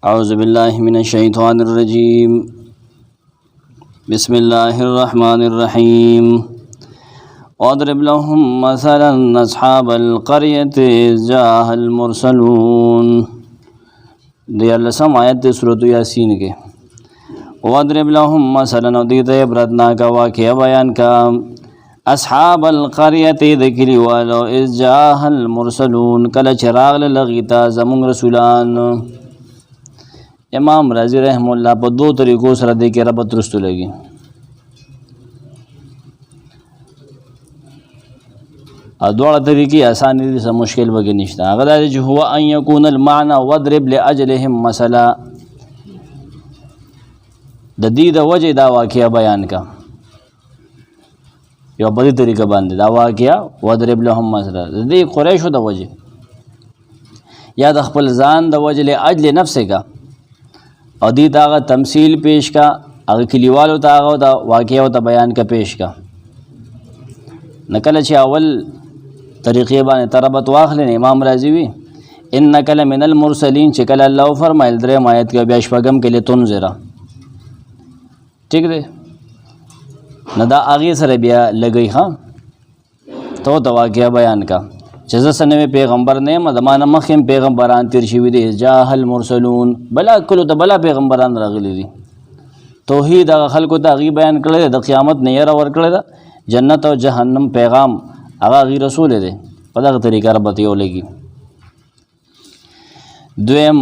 اعوذ باللہ من الشیطان الرجیم بسم اللہ الرحمن الرحیم واضرب لهم مثلا اصحاب القریة اذ جاءها المرسلون دیالسم آیت سورۃ یاسین کے واضرب لهم مثلا ودیت عبرتنا کا واقعہ بیان کا اصحاب القریة ذکری والو اذ جاءها المرسلون کل چراغ لغیتا زمون رسولان. امام رازی رحم اللہ په دو طریقوں سره دې کې ربط رستو لګي. دواړه طریقې آسان دي، څه مشکل به کې نشته. هغه دا چې هو ان یکون المعنى واضرب لاجلهم مثلا، د دې د وجه دا واقعیا بیان کا یو بلی طریقه باندې دا واقعیا واضرب لهم مثلا د دې قریشو د وجه یا د خپل ځان د وجه لاجل نفسه کا او دی تاغه تمثیل پیش کا، هغه کلیوالو تاغه دا واقعه او بیان کا پیش کا. نکله چې اول طریقې باندې تربت واخلین امام رازی وی انک لمن المرسلین چې کله الله فرمایل درې آیت کې بیا شپږم کې لتنذرا، ٹھیک دی نه دا هغه سره بیا لګی ها تو دا واقعه بیان کا چې زه سنوي پیغمبر نه یم، زمانه مخیم پیغمبران تیر شوي دي. جاء المرسلون بلا کلو ته بلا پیغمبران راغلي دي، توحید هغه خلکو ته هغه بیان کړی د قیامت نه یې ورکړی ده، جنت او جهنم پیغام هغه غي رسول دی. په دغه طریقه ربط یو لګي. دویم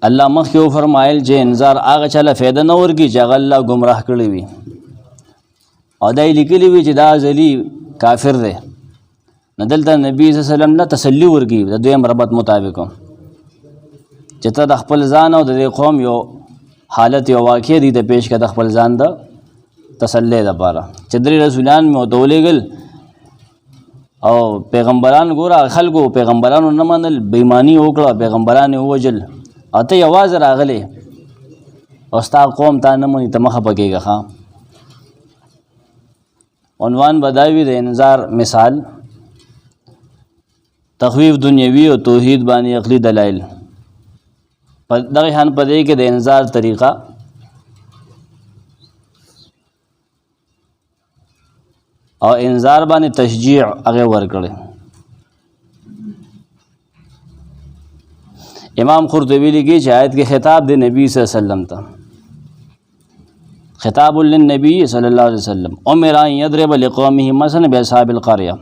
الله مخکې فرمایل چې انذار هغه چاله فایده نه ورکي چې هغه الله گمراه کړی وي او دای لیکلی وي چې دا ازلی کافر دی. ندلته نبی صلی الله علیه وسلم نه تسلی ورګي د دویم ربط مطابق چې ته د خپل ځان او د قوم یو حالت یو واقع دي د پیش کړه، د خپل ځان د تسلی لپاره چې درې رسولان مو دولېګل او پیغمبران ګوره خلکو پیغمبرانو نه منل، بېمانی وکړه، پیغمبران ووجل، او ته یوازې راغلی او ستا قوم تا نه مني، ته مخه پکېږه. ښه عنوان بداوي د انذار مثال تخویف دنیوی او توحید باندې عقلی دلائل. په دغه حان په دې کې د انذار طریقه او انذار باندې تشجیع هغه ورکړي. امام قرطبی لیکي چې آیت کې خطاب د نبی صلی الله علیه وسلم ته، خطاب للنبی صلی الله علیه وسلم امر ان یضرب لقومه مثلا باصحاب القريه،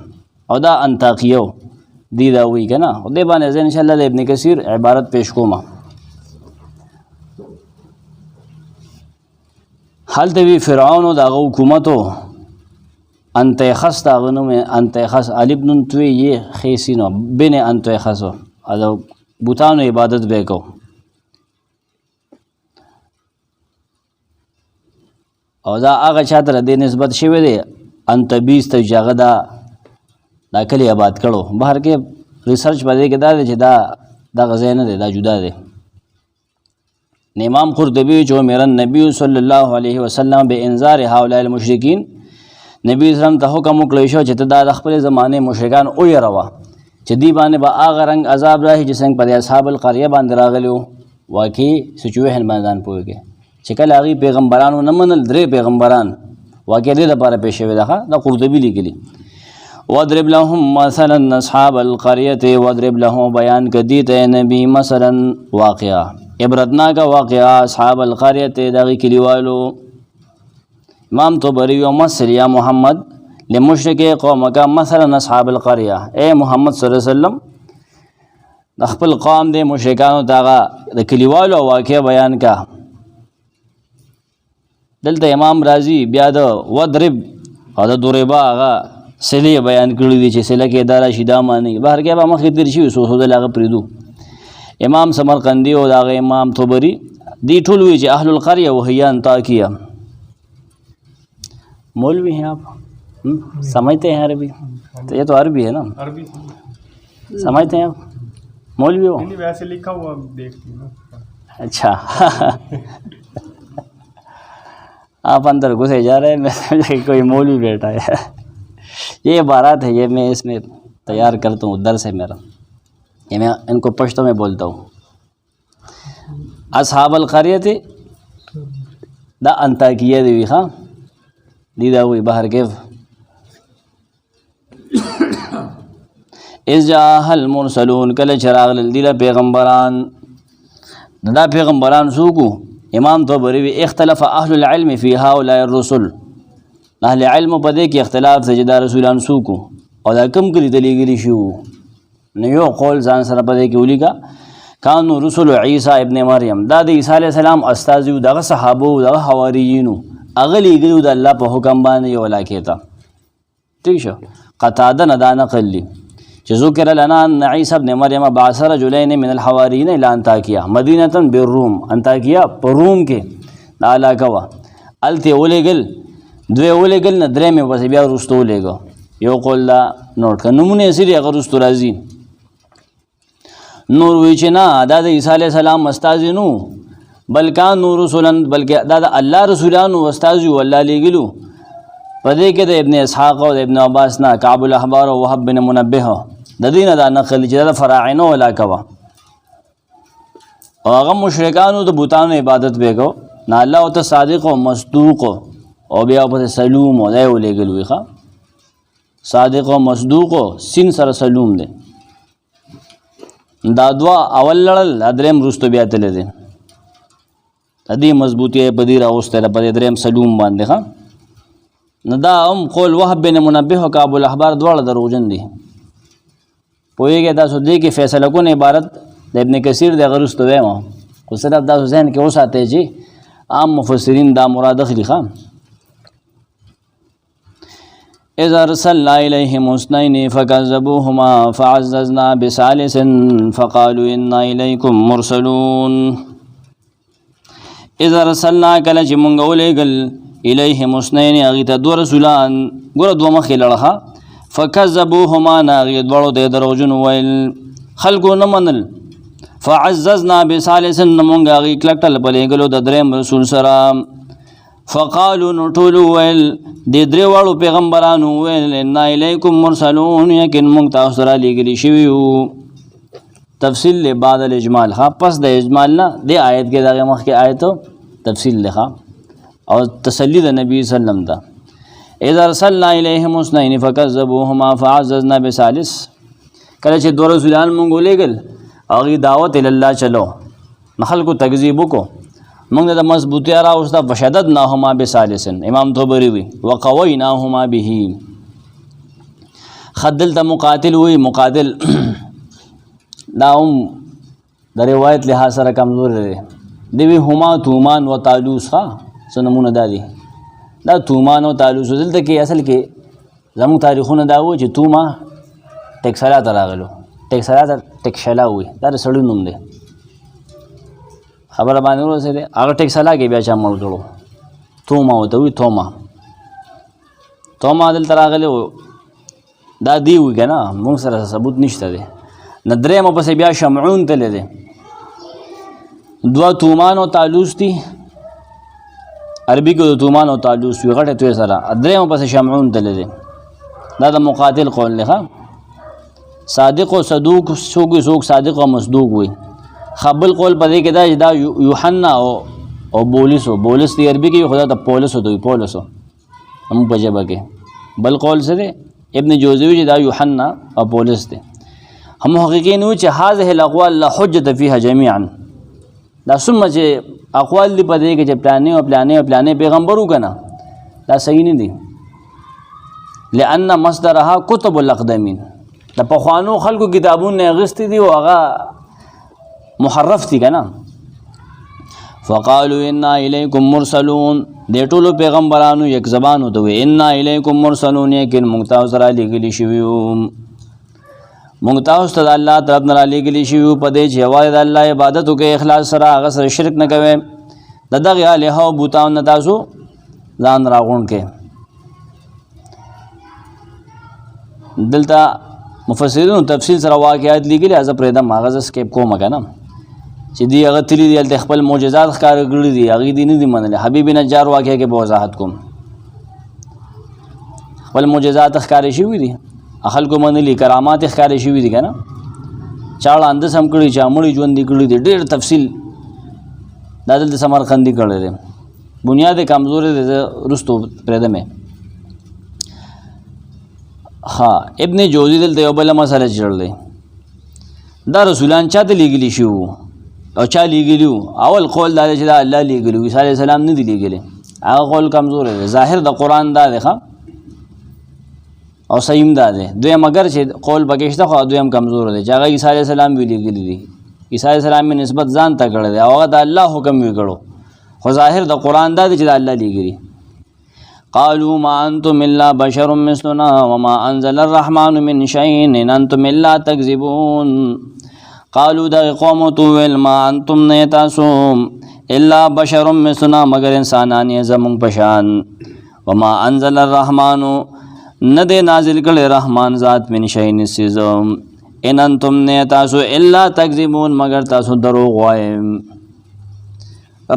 او دا انطاکیه دی دا وی کنه. او دې باندې ان شاء الله د ابن کثیر عبارت پیش کوم. حالت وی فرعون او د حکومتو انت خص دا غنو انت خص الف نون توی یہ خیسینو بن انت خصو دا بوتانو عبادت به کو او دا هغه چاته د نسبت شوی دی انت 20 ته جګه دا کلی آباد کړو. بهر کې ریسرچ باندې کې دا چې دا غزا نه دی، دا جدا دی. امام قرطبی جو میرا نبی صلی الله علیه وسلم به انذار هؤلاء المشرکین، نبی اسلام ته حکم وکړی شو چې دا د خپل زمانه مشرکان او يروا چې دی باندې به هغه رنگ عذاب راځي چې څنګه پر اصحاب القريه باندې راغلیو. واقعي سچويشن باندې پوهیږي چې کله هغه پیغمبرانو نه منل، درې پیغمبران واقعي دې لپاره پېښ شوی ده. دا قرطبی لیکلی واضرب لهم مثلا اصحاب القريه، واضرب لهم بیان کدی ته نبی مثلا واقعا عبرتنا کا واقعا اصحاب القريه دغه کلیوالو. امام طبری و مصر یا محمد لمشرک قوم کا مثلا اصحاب القريه، اے محمد صلی الله علیه وسلم د خپل قوم د مشرکانو دغه د کلیوالو واقع بیان کا. دلته امام رازی بیا د وضرب او د ضربا هغه سلی بیان کړی دی چې سله کې اداره شیدا معنی بهر کې به مخې تیر شي سو د لاغه پریدو. امام سمرقندی او دغه امام طبری دی ټول وی چې اهل القريه وهي انطاکیه. मौलवी हैं आप समझते हैं अरबी? तो ये तो अरबी है ना, अरबी समझते हैं आप? मौलवी हो? नहीं वैसे लिखा हुआ देखती हूँ. अच्छा आप अंदर घुसे जा रहे हैं, मैं समझा कोई मौलवी बैठा है. ये इबारत है, ये मैं इसमें तैयार करता हूँ दर्स है मेरा, ये मैं इनको पश्तो में बोलता हूँ. اصحاب القریه دا انطاکیه دی وی ها دی دا وی بهر کې اذ جاء المرسلون کله چراغ لدی پیغمبران دا پیغمبران سوکو امام طبری وی اختلف اهل العلم فی هؤلاء الرسل اهل علم په دې کې اختلاف سجدا رسولان سوکو او دا کم کلی دلیګلی شو نو یو قول ځان سره په دې کې ولیکا کانو رسول عیسی ابن مریم دا د عیسی علیہ السلام استاد یو دغه صحابه او دغه حواریینو اغلی ګلو د الله په حکم باندې یو لاکیتا ٹھیک شو قتاده نه دا نقل لی چې ذکر لنا ان عیسی ابن مریم بعث رجلین من الحواریین الى انطاکیہ مدینه بالروم انطاکیہ په روم کې دا علاقه وا الته ولېګل دوی ولېګل نه درې مې بس بیا ورستو ولېګو یو قول دا نوٹ کړه نمونه سری هغه ورستو راځي نور وی چې نه دا د عیسی علیہ السلام استاد نو بلکان نور رسولن بلکې دا د الله رسولانو استاد یو الله لېګلو پدې کې د ابن اسحاق او ابن عباس نه کعب الاحبار او وهب بن منبه د دین دا نقل چې د فراعنو علاقه وا او هغه مشرکانو د بوتانو عبادت وکاو نه الله او ته صادق او مصدوق او بیا په سلوم او دی ولېګلوي ښا صادق او مصدوق سین سره سلوم دی دا دوا اول لړل ادریم رستو بیا تل دي ادي مضبوطی په دې راوسته په دریم سلوم باندې ښا نو دا قول وهب بن منبه او کعب الاحبار دواړه دروغجن دي پوهیږي تاسو دې کې فیصله کو نه عبارت د ابن کثیر د غرستو وایم خو صرف تاسو ذهن کې اوساته چې عام مفسرین دا مراد اخلي خام اذا ارسلنا اليهم اثنين فكذبوهما فعززنا بثالث فقالوا انا اليكم مرسلون اذا ارسلنا کله چې مونږ ولېګل الیهم اثنین هغې ته دوه رسولان ګوره دوه مخکې لړه فکذبوهما ناغې دواړو ته یې دروغجن وویل خلکو نه منل فعززنا بثالث نه مونږ هغې کلکټل په لېږلو د دریم رسول سره فقالو نو ټولو وویل دې درې واړو پیغمبرانو وویل انا الیکم مرسلون یقین مونږ تاسو سره لېږلي شوي یو تفصیل لی بعد الاجمال ښه پس د اجمال نه دې آیت کې د هغې مخکې آیت تفصیل دی ښه او تسلی د نبی سلم دا اذا ارسلنا الیهم اثنین فکذبوهما فعززنا بثالث کله چې دوه رسولان مونږ ولېږل هغې دعوت الله چلو نو خلکو تکذیب وکړو مونږ د مضبوطیا راوسته فشددناهما بثالث امام طبري وی وقویناهما به خدل ته مقاتل وی مقاتل دا هم د روایت لحاظ سره کمزور دی دی وی هما تومان و طالوس ها سنمونه دادي دا تومان او طالوس دلته کې اصل کې زموږ تاریخونه دا و چې توما ټکسلا ته راغلو ټکشلا وي دا د سړي نوم دی خبره باندې ورسېده هغه ټکسلا کې بیا چا مړ کړو توما ورته وي توما دلته راغلی دا دی وي که نه موږ سره ثبوت نشته دی نه درېیمه پسې بیا شمعون تللی دی دوه تومان او طالوس دي عربي کې د تومان او طالوس وي غټې توی سره درېیمه پسې شمعون تللی دی دا د مقاتل قول دی صادق او صدوق څوک صادق او مصدوق وي خبل قول په دې کې دا چې دا یوحنا او بولس دی عربي کې خدا ته پولس دوی پولس هم په ژبه کې بل قول سره ابن جوزوی چې دا یوحنا او پولس دی هم حقیقین و چې هذه الاقوال لا حجت فيها جميعا دا ثم چې اقوال دی په دې کې چې پلانې پیغمبرو کنه دا صحیح نه دي لأن مصدرها کتب الاقدمین د پخوانو خلکو کتابونه غستی دي او هغه محرف دي کنه فقالوا انا الیکم مرسلون دې ټولو پیغمبرانو یک زبانو ته وی انا الیکم مرسلون یقین مونږ تاسو سره لېږلي شوي یو مونږ تاسو ته د الله طرف نه رالېږلي شوي یو په دې چې یوازې د الله عبادت وکړئ اخلاص سره هغه سره شرک نه کوئ د دغې الهه او بوتانو نه تاسو ځان راغونډ کړئ دلته مفسرینو تفصیل سره واقعات لیکلي زه پرېږدم هغه زه سکیپ کوم که نه چې دی هغه تلي دي هلته خپل معجزات ښکاره کړي دي هغې دي نه دي منلي حبیب نجار واقعه کې به وضاحت کوم خپل معجزات ښکاره شوي دي خلکو منلي کرامات ښکاره شوي دي که نه چا ړانده سم کړي چا مړي ژوندي کړي دي ډېر تفصیل دا دلته سمرقندي کړی دی بنیاد کمزورې دی رستو پرېږده مې. ها ابن جوزی دلته یو بله مسله چړل دی دا رسولان چا ته لیږلي شي وو او چا لیږلي وو. اول قول دا دی چې دا الله لیږلي وو، عیسی علیه السلام نه دی لیږلی، هغه قول کمزور دی. ظاهر د قرآن دا دی ښه او صحیح دا دی. دویم اگر چې قول پکې شته خو دویم کمزور دی چې هغه عیسی علیه السلام وی لیږلي دي. عیسی علیه السلام یې نسبت ځان ته کړی دی او هغه د الله حکم وی کړو، خو ظاهر د قرآن دا دی چې د الله لیږلي. قالوا ما انتم الا بشر مثلنا وما انزل الرحمن من شيء ان انتم الا تكذبون. قالوا دا قوم تو ویل ما انتم نه تاسو الا بشر مثلنا مگر انسانان یې زمون پشان. وما انزل الرحمن نه دې نازل کړي رحمان ذات من شيء نسزم ان انتم نه تاسو الا تكذبون مگر تاسو دروغ وایئ.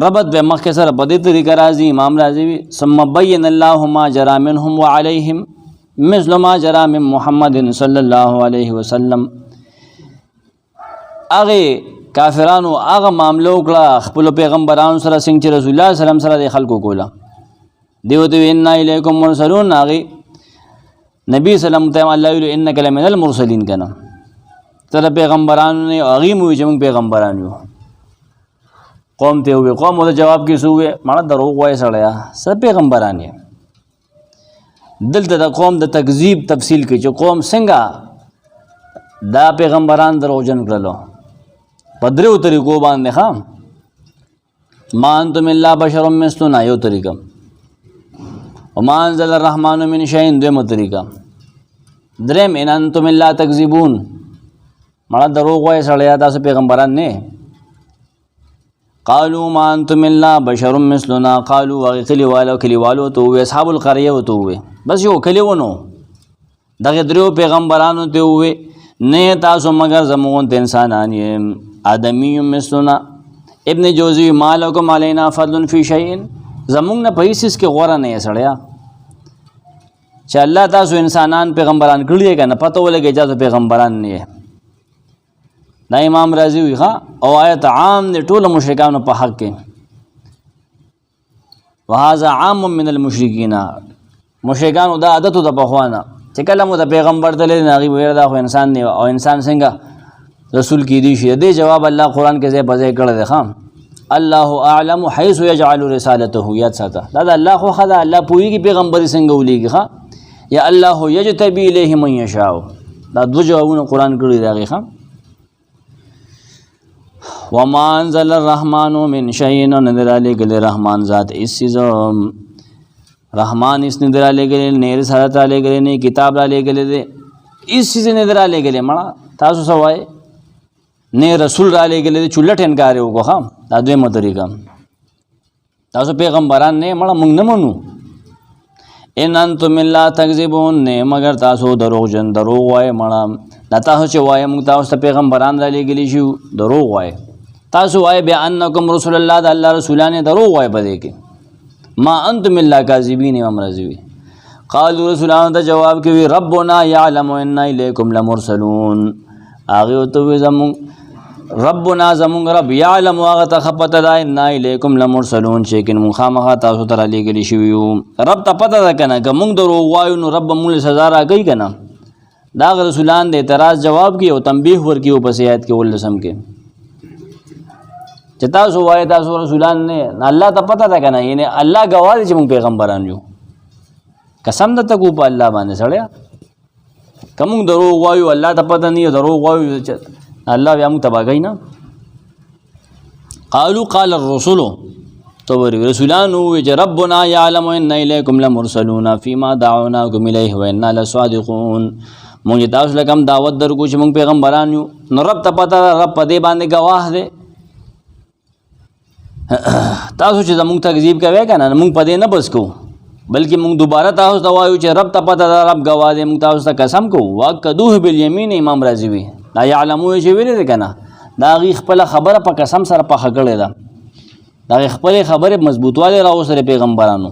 ربط به مخ سره په دې طریقه راځي. امام راځي ثم بين الله ما جرى منهم وعليهم مثل ما جرى من محمد صلى الله عليه وسلم. هغه کافرانو هغه معاملو کړه خپل پیغمبرانو سره څنګه چې رسول الله صلی الله علیه وسلم سره د خلکو کوله. دیو ته ان الیکم مرسلون، هغه نبی سلام ته الله ویل انک لمن المرسلین کنه تر پیغمبرانو نه هغه مو چې موږ پیغمبران یو. قوم ته وی قوم ته جواب کې سوې مړه دروغ وای سړیا سب پیغمبران یې. دلته د قوم د تکذیب تفصیل کې چې قوم څنګه دا پیغمبران دروغجن کړلو په درو طریقو باندې. ښه ما انتم الا بشر مثلنا یو طریقه، وما انزل الرحمن من شيء دویمه طریقه، دریم ان انتم الا تکذبون مړه دروغ وای سړیا تاسو پیغمبران نه. قالوا ما انتم الا بشر مثلنا قالوا کلیوالو ته وې اصحاب القريه ته وې بس یو کلیونو دغه درو پیغمبرانو ته وې نه تاسو مگر زمون انسانان یې آدمی مثلنا. ابن جوزی مالکم علینا فضل فی شیء زمون نه پیسس کې غوړه نه سړیا چې الله تاسو انسانان پیغمبران کړی کنه پته ولګی چې تاسو پیغمبران نه. دا امام راضی وی ښا او آیت عام دی ټول مشرکانو په حق کې. وهذا عام من المشرکین، مشرکانو دا عادت د بخوانه چې کله مو د پیغمبر ته لري ناغي ویل دا خو انسان نه او انسان څنګه رسول کی دی شي. دې جواب الله قرآن کې ځای په ځای کړی دی. ښا الله اعلم حيث يجعل رسالته، یاد ساته دا د الله خو خدا الله پوېږي پیغمبري څنګه ولېږي. ښا یا الله یجتبی الیه من یشاء، دا دو جوابونه قرآن کړی دی. ښا وما انزل الرحمن من شيء نذر لګل رحمان ذات اس چیزم رحمان اس نذر لګل نه رسالت لګل نه کتاب لګل دې اس چیز نذر لګل مړه تاسو سوای نه رسول را لګل دې چولټ انکار وکړه. ها دا دوی مطریقه تاسو پیغمبران نه مړه موږ نه منو. ان انتم الا تکذبون نه مگر تاسو دروغجن دروغ وای مړه دا تاسو چې وای موږ تاسو پیغمبران را لګلی شو دروغ وای. تاسو وای بانکم رسول الله د الله رسولان دروغ وای بده کې ما انتم الا کاذبین. امام رضوی قالوا رسولان ته جواب کوي ربنا يعلم ان الیکم لمرسلون. هغه ته زمون ربنا زمون رب يعلم هغه ته خپت ده ان الیکم لمرسلون چې کین مخامخه تاسو ته لګلی شو رب ته پته ده کنه که موږ دروغ وایو نو رب موږ سزا راکوي کنه. دا رسولان د اعتراض جواب کی او تنبیه ورکی او پس آیات کې ولسم کې چې تاسو وایي تاسو رسولان نه الله ته پته ده کنه یعنی الله گواه دی چې موږ پیغمبران یو. قسم ده تکو په الله باندې سړیا کوم دروغ وایو الله ته پته نه دروغ وایو الله بیا موږ تباګی نه. قالوا قال الرسل تو رسولان وی چې ربنا يعلم ان الیکم لمرسلون فيما دعوناكم الیه وانا لصادقون. مونږ تاسو لکم دعوت درکو چې مونږ پیغمبران یو نو رب ته پته رب په دې باندې گواه دی. تاسو چې زمونږ تکذیب کوي کنه مونږ په دې نه بس کوو بلکې مونږ دوباره تاسو ته وایو چې رب ته پته رب گواه دی. مونږ تاسو ته قسم کوو واکدوه بالیمین. امام رازی وی دا یعلمو چې ویل دی کنه دا غي خپل خبره په قسم سره په خګړې ده. دا خپل خبره مضبوطواله راوسره پیغمبرانو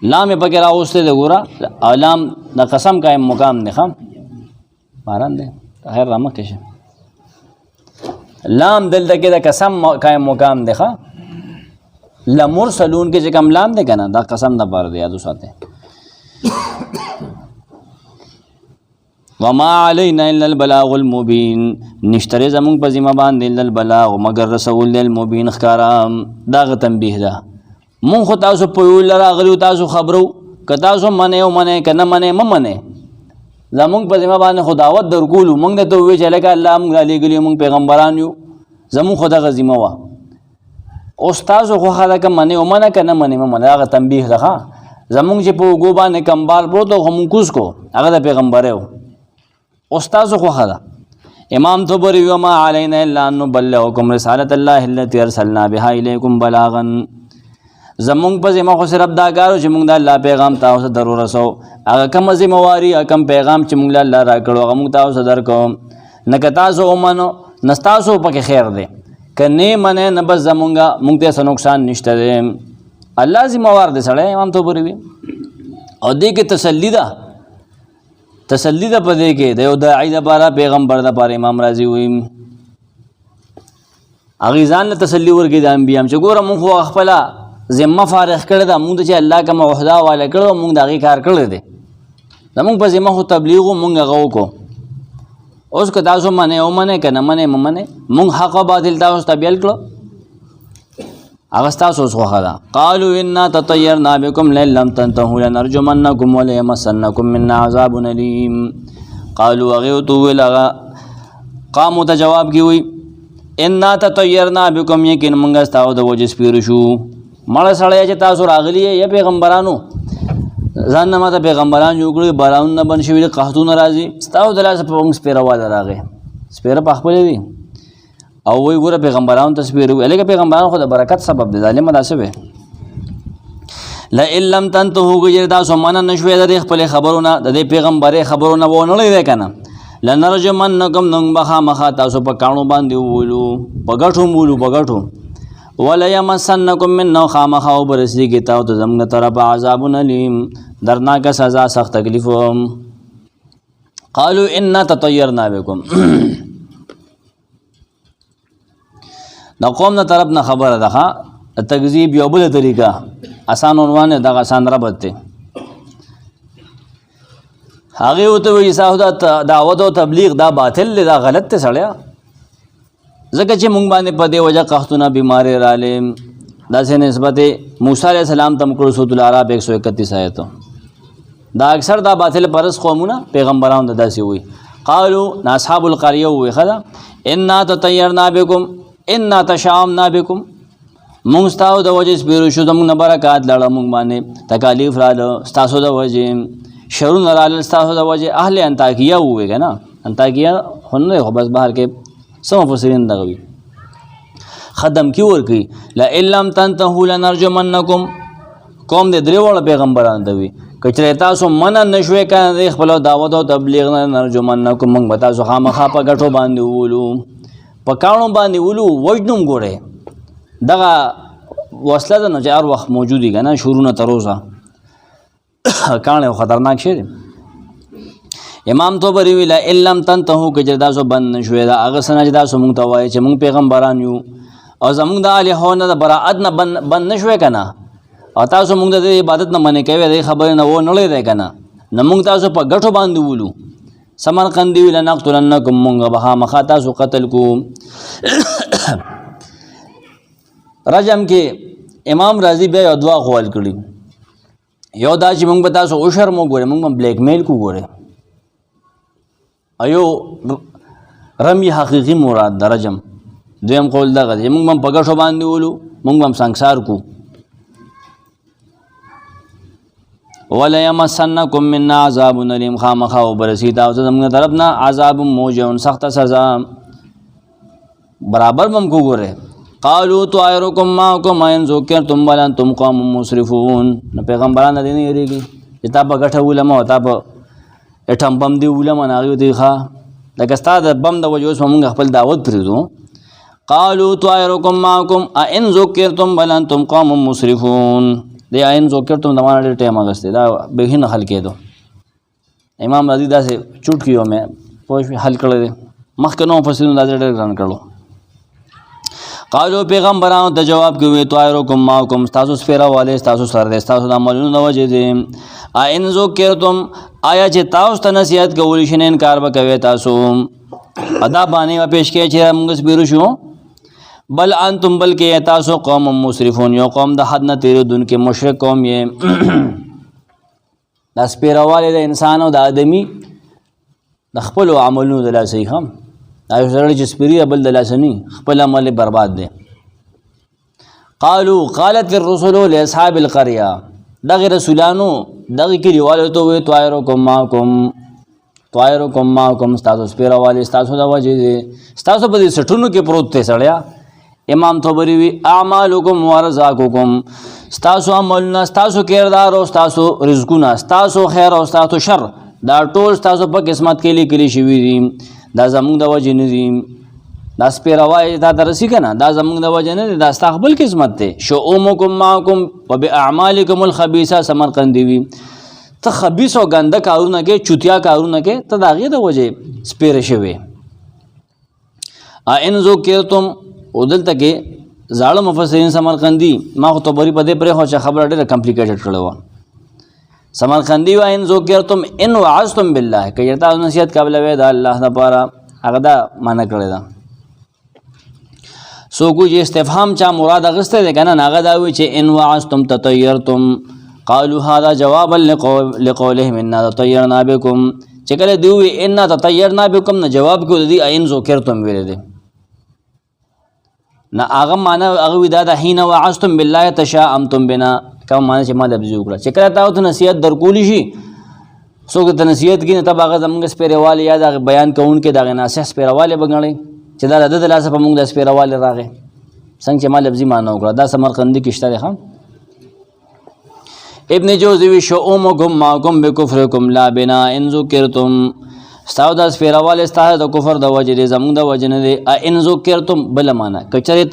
لام پکې راوسته د ګورا علام د قسم قائم مقام نه خام باران دې خیر رحمت شه لام دلته کې د قسم قائم مقام دی ښه لمرسلون کې چې کوم لام دی که نه دا قسم د پاره دی یاد وساتئ وما علینا الا البلاغ المبین نشتره زمونږ په ذمه باندې الا البلاغ مگر رسول دی المبین ښکاره دا غ تنبیه ده مونږ خو تاسو په یو راغلو تاسو خبرو که تاسو منئ او منئ که نه منئ مه منئ زمونږ په ذمه باندې خو دعوت درکولو مونږ درته ووایو چې لکه الله مونږ رالیږلي مونږ پیغمبران یو زمونږ خو دغه ذمه وه اوس تاسو خوښه ده که منئ او منه که نه منئ مه منئ هغه تنبیه ده ښه زمونږ چې په اوږو باندې کمبال پروت و خو مونږ کوز کو هغه د پیغمبری و اوس تاسو خوښه ده امام طبري وما علینا الا ان نبلغکم رسالة الله التي ارسلنا بها الیکم بلاغا زمونږ په ذمه خو صرف دا کار و چې مونږ د الله پیغام تاسو ته در ورسو هغه کومه ذمهواري هغه کوم پیغام چې مونږ له الله راکړو هغه مونږ تاسو ته درکړو نه که تاسو ومنو نه ستاسو پکې خیر دی که نه منئ نه بس زمونږ مونږ ته څه نقصان نشته دی الله ذمهوار دی سړی امام طبري وي او دې کې تسلی ده تسلی ده په دې کې د یو داعي دپاره پیغمبر دپاره امام راضي وي هغې ځان له تسلي ورکوي د انبیا چې ګوره مونږ خو خپله ذمه فارغ کړې ده مونږ ته چې الله کومه عهده حواله کړې مونږ د هغې کار کړی دی زمونږ په ذمه خو تبلیغ و مونږ هغه وکړو اوس که تاسو منئ او منئ که نه منئ مه منئ مونږ حق او باطل تاسو ته بیل کړو هغه ستاسو اوس خوښه ده قالوا انا تطیرنا بکم لئن لم تنتهوا لنرجمنکم وليمسنکم منا عذاب الیم قالوا هغې ورته وویل هغه قامو ته جواب کې وي انا تطیرنا بکم یقین مونږ ستاسو د وجې سپیره شو مړه سړی چې تاسو راغلي یا پیغمبرانو ځان نه ماته پیغمبران جوړ کړي بارانونه بند شوي دي قحطونه راځي ستاسو د لاسه په موږ سپیره واده راغی سپیره په خپلې دي او وایي ګوره پیغمبرانو ته سپیره وي هلکه پیغمبران خو د برکت سبب دی ظالمه دا څه وی لئن لم تنتهوا که چېرې تاسو منع نه شوئ د دې خپلې خبرونه د دې پیغمبرۍ خبرونه به ونه دی که نه لنرجمنکم نو به خامخا تاسو په کاڼو باندې وولو په ګټو وولو په ګټو وليمسنکم منا خامخا وبرسېږي تاسو ته زموږ طرفه عذاب الیم درناکه سزا سخت تکلیف قالوا انا تطیرنا بکم د قوم نه طرف نه خبره ده ښه تکذیب یو بله طریقه آسان عنوان دی دغه آسان ربط دی هغې ورته وایي ستاسو دا دعوت او تبلیغ دا باطل دی دا غلط دی سړیه ځکه چې مونږ باندې په دې وجه قحطونه بیمارې رالې داسې نسبت موسی علیه السلام ته م کړو سورۃ الاعراف 131 آیت دا اکثر دا باطل پرست قومونه پیغمبرانو ته داسې وایي قالوا اصحاب القریه وایي ښه ده انا تطیرنا بکم انا تشاءمنا بکم مونږ ستاسو د وجې سپیرو شو زموږ نه برکات لاړه مونږ باندې تکالیف راله ستاسو د وجې شرونه راله ستاسو د وجې اهل انطاکیه ووایي که نه انطاکیه خو نه دی خو بس بهر کې څه مفسرین دغه وي ختم کی ورکوي لئن لم تنتهوا لنرجمنکم قوم د درې واړه پیغمبرانو ته وي که چېرې تاسو منع نه شوئ که نه د خپلو دعوت او تبلیغ نه نرجمنکم موږ به تاسو خامخا په ګټو باندې وولو په کاڼو باندې ولو وجنم ګورئ دغه وسله ده نو چې هر وخت موجود وي که نه شورونه تر اوسه کاڼی خطرناک شی دی امام طبري وی لئن لم تنتهوا که چېرې تاسو بند نه شوئ د هغه څه نه چې تاسو مونږ ته وایئ چې مونږ پیغمبران یو او زمونږ د الهو نه د براعت نه بند نه شوئ که نه او تاسو مونږ د دې عبادت نه منې کوئ د خبرې نه ونړی دی که نه نه مونږ تاسو په ګټو باندې ولو سمرقندي وي لنقتلنکم مونږ به خامخا تاسو قتل کو رجم کې امام راضي بیا یو دعا قول کړي یو دا چې مونږ به تاسو وشرمو ګورئ مونږ به بلیک میل کو ګورئ ایو رمی حقیقی مراد د رجم دویم قول دغه دی مونږ به په ګټو باندې ولو مونږ به سنګسار کو وليمسنکم منا عذاب الیم خامخا وبرسي تاسو زموږ طرف نه عذاب موجون سخت سزا برابر بم کو ګوره قالوا طائركم معكم ان ذكرتم بل انتم قوم مسرفون نو پیغمبران دې نه یریږي چې تا په ګټه ولما تا په اټم بم دی ولما نه دی ښه لکه ستا د بم د وجه اوس موږ خپل دعوت پرېږدو قالوا طائركم معكم ان ذكرتم بل انتم قوم مسرفون دی ان ذکرتم د معنا ډېر ټایم اغستی دا به نه حل کېدو امام رضی داسې چوټ کیو مې پوه حل کړی دی مخکې نو مفسرینو دا ډېر ګران کړلو قالو پیغمبرانو ته جواب کوي طائرکم معکم تاسو سپیرا والے تاسو سره دي تاسو د عملونو د وجه دي ان ذکرتم آیا چې تاسو ته نصیحت کولی شنه انکار وکوي تاسو ادا باندې و پیش کې چې موږ سپیرو شو بل انتم بلکې تاسو قوم مسرفون یو قوم د حد نه تیریدونکو مشرک قوم یې د سپیرا والے د انسان او د آدمی د خپل عملونو د لاسې هم دا یو سره چې سپیری بل د لاسې نه خپل عمل برباد دي قالت الرسل لاصحاب القريه دغه رسولانو دغه کلیوالو ته وی طائرکم معکم تاسو سپیرا والے تاسو د وجه دي تاسو په دې سټونو کې پروت ته سړیا امام طبری وی اعمالکم ورزاقکم تاسو عملنا تاسو کردار او تاسو رزقونه تاسو خیر او تاسو شر دا ټول تاسو په قسمت کې لیکلي شوی دي دا زموږ د وجه نه دي دا سپیروای دا درسي کنه دا زموږ د وجه نه دي دا استقبال قسمت ته شؤمکم معکم وباعمالکم الخبيثه سمرقندی وی ته خبيث او ګنده کارونه کې چوتیا کارونه کې ته داغه د وجه سپیر شوی ان ذکرتم ودلته کې زاړه مفسرین سمرقندی ما خو ته بری په دې پرې خو خبره ډېره کمپلیکیټډ کړو سمرقندی و ان ذکرتم ان وعظتم بالله که یتا نصیحت قابل وې دا الله لپاره هغه دا معنا کړی دا سو کو چې استفهام چا مراد اغسته ده کنه هغه دا وی چې ان وعظتم تطيرتم قالوا هذا جوابا لقولهم ان تطيرنا بكم چې کله دوی ان تطيرنا بكم نه جواب کو دی ان ذکرتم ویل دي نه هغه معنا هغه ودا د حين وعظتم بالله تشاءمتم بنا کوم معنی چې ما لفظ وکړه چې کله تاسو نصیحت درکولی شي څوک ته نصیحت کینې ته هغه زمونږ سپیروال یا د بیان کوونکې دغه ناصح سپیروال بغړي چې دا د لاسه په موږ د سپیروال راغی څنګه چې ما لفظي معنی وکړه دا سمرقندی کې شته خام ابن جوزی شؤمکم معکم بکفرکم لا بنا ان ذکرتم استاو د سپیروال استاد د کفر د وجه دي زمونږ د وجه نه دي ان ذکرتم بل معنا کچره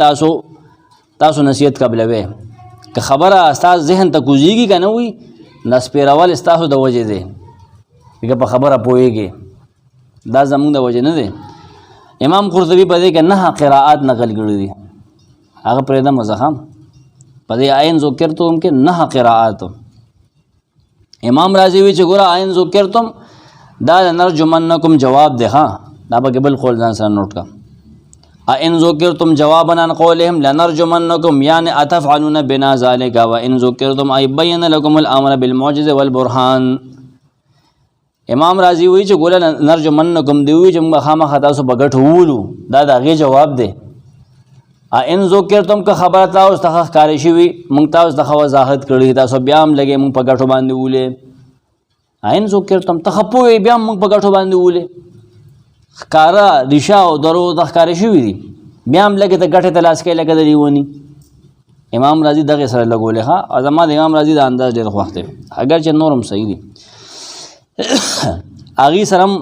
تاسو نصیحت قبلوي که خبره استاد ذهن ته کوزيږي کنه وي نسپیروال استاسو د وجه دي که په خبره پويږي دا زمونږ د وجه نه دي امام قرطبي په دې کې نه قراءات نقل کړی دي هغه پرې د مزخم په دې عین ذکرتم کې نه قراءات امام رازي وی چې ګوره عین ذکرتم دا نرجمنکم جواب ده ها دا به بل قول ځان سره نوٹ کا ان ذکرتم جوابا عن قولهم لنرجمنکم یعنی اتفعلون بنا ذلك وان ذکرتم ای بین لكم الامر بالمعجزه والبرهان امام رازی وی چې ګوره نرجمنکم دی وی چې موږ خامخا تاسو بغټ وولو دا دغه جواب دی ان ذکرتم که خبر تاسو ته ښکارې شوي موږ تاسو ته وضاحت کړی تاسو بیا هم لګې موږ په ګټو باندې ولې ان ذکرتم تخپوي بیا موږ په ګټو باندې ولې ښکارا ریشا او درو د ښکارې شوي دي بیا هم لګې ته ګټې ته لاس کې لګې دی ونی امام رازی دغه سره لګولې ها او زما د امام رازی د انداز ډېر خوښ دی اگر چې نورم صحیح دي اغي سرم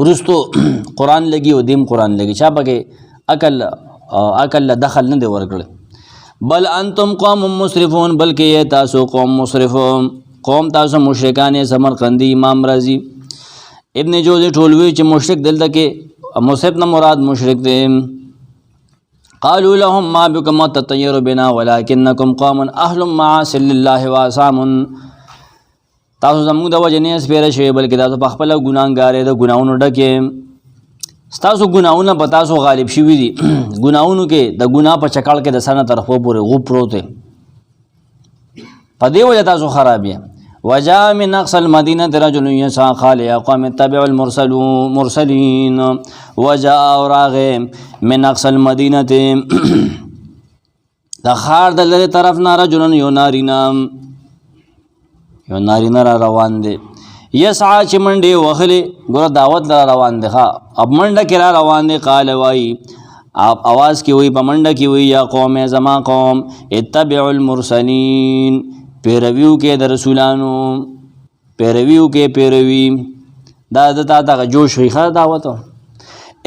ورستو قران لګي او دیم قران لګي چا پکې عقل دخل نه دی ورکړي بل انتم قوم مسرفون بلکې تاسو قوم مسرفون قوم تاسو مشرکان سمرقندی امام رازی ابن جوزی ټولوي چې مشرک دلته کې مصحف نه مراد مشرک دی قالوا لهم ما بكم تطيروا بنا ولكنكم قوم اهل معاصي لله واسام تاسو زموږ د وجه نه سپیره شوي بلکې تاسو په خپله ګناهګارې د ګناهونو ډکې ستاسو ګناهونه په تاسو غالب شوي دي ګناهونو کې د ګناه په چکړ کې د سر نه تر خپو پورې غوب پروت دی په دې وجه تاسو خراب یې وجاء من اقصى المدينة رجل يسعى قال يا قوم اتبعوا المرسلين وجاء راغ من اقصى المدينة د ښار د لرې طرف نه رجل یو نارینه را روان دی یسعى چې منډې وهلې ګوره دعوت را روان دی ښه اب منډه کې را روان دی قال وایي आवाज़ کی وی پمنډه کی وی یا قوم زما قوم اتبعوا المرسلین پیرویو کې د رسولانو پیرویو کې پیروي دا د جوش وی خا دعوت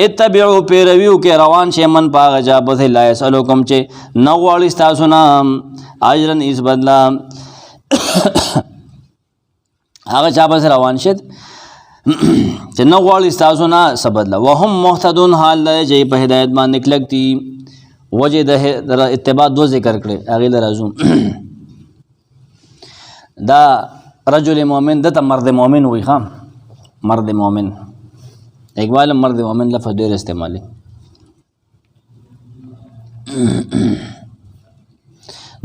اتبعوا پیرویو کې روان شي من پاغه جابت لا يسلکم چې نو والی تاسو نام اجرن اس بدلا هغه چا بس روان شد چې نو والی تاسو نه سبدلا وهم محتدون حال دی چې په هدایت باندې کلک دي وجه د اتباع دو ذکر کړي هغې له راځو. دا رجل مؤمن دته مرد مؤمن وایي ښه مرد مؤمن. اقبال مرد مؤمن لفظ ډېر استعمالي.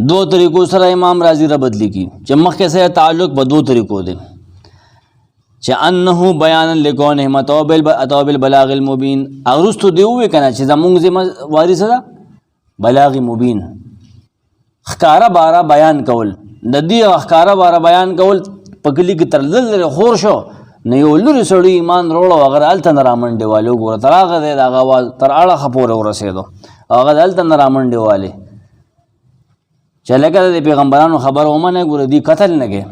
دو طریقو سره امام راضي را بدلی کی چې مخکې سره تعلق په دو طریقو دی چې انه بیان لکونه متوبل بالبلاغ المبین. اغرستو دی وې کنه چې زمونږ ذمہ واری سره بلاغ مبین خکارا بارا بیان کول د دې خکارا بارا بیان کول پکلی کی ترلل خور شو نه یو لوري سړی ایمان وروړو اگر الته نه رامنډې والو ګوره تر هغه دی د هغه تر اړخه پورې ورسېدو هغه دلته نه رامنډې والې چې لکه د پیغمبرانو خبره ومنه ګوره دی قتل نه کې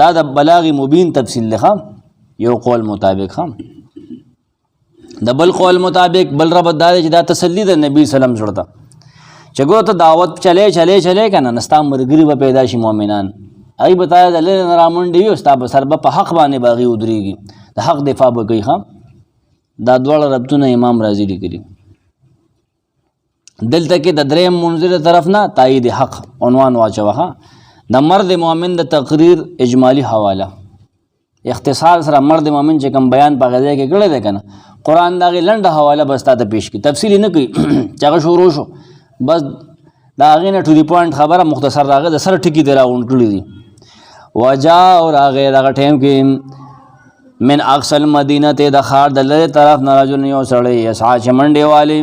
دا د بلاغ مبین تفصیل لخوا یو قول مطابق هم د بل قول مطابق بل رب دا چې دا تسلی د نبی سلام جوړتا چې ګوره ته دعوت چلے کنه نستا مرګري به پیدا شي مؤمنان ای بتایا د لری نه رامنډې وي ستا به سر به په حق باندې باغي ودرېږي د حق دفاع به کوي ښه. دا دواړه ربطونه امام راضي لیکلي. دلته کې د دریم منظر طرف نه تایید حق عنوان واچوه ها. د مرد مؤمن د تقریر اجمالی حواله اختصار سره مرد مؤمن چې کوم بیان په غځای کې کړی دی کنه قرآن دا غي لنډه حواله بس تا ته پیش کی تفصیلی نه کوي چې هغه شروع شو بس دا هغې نه ټو دی پوینټ خبره مختصر راغی د سر ټکي دی راغونډ کړي دي. وجا اور راغی دغه ټیم کې من اقصى المدینه ته د ښار د لرې طرف نه رجل یو سړی یسعا چې منډې والی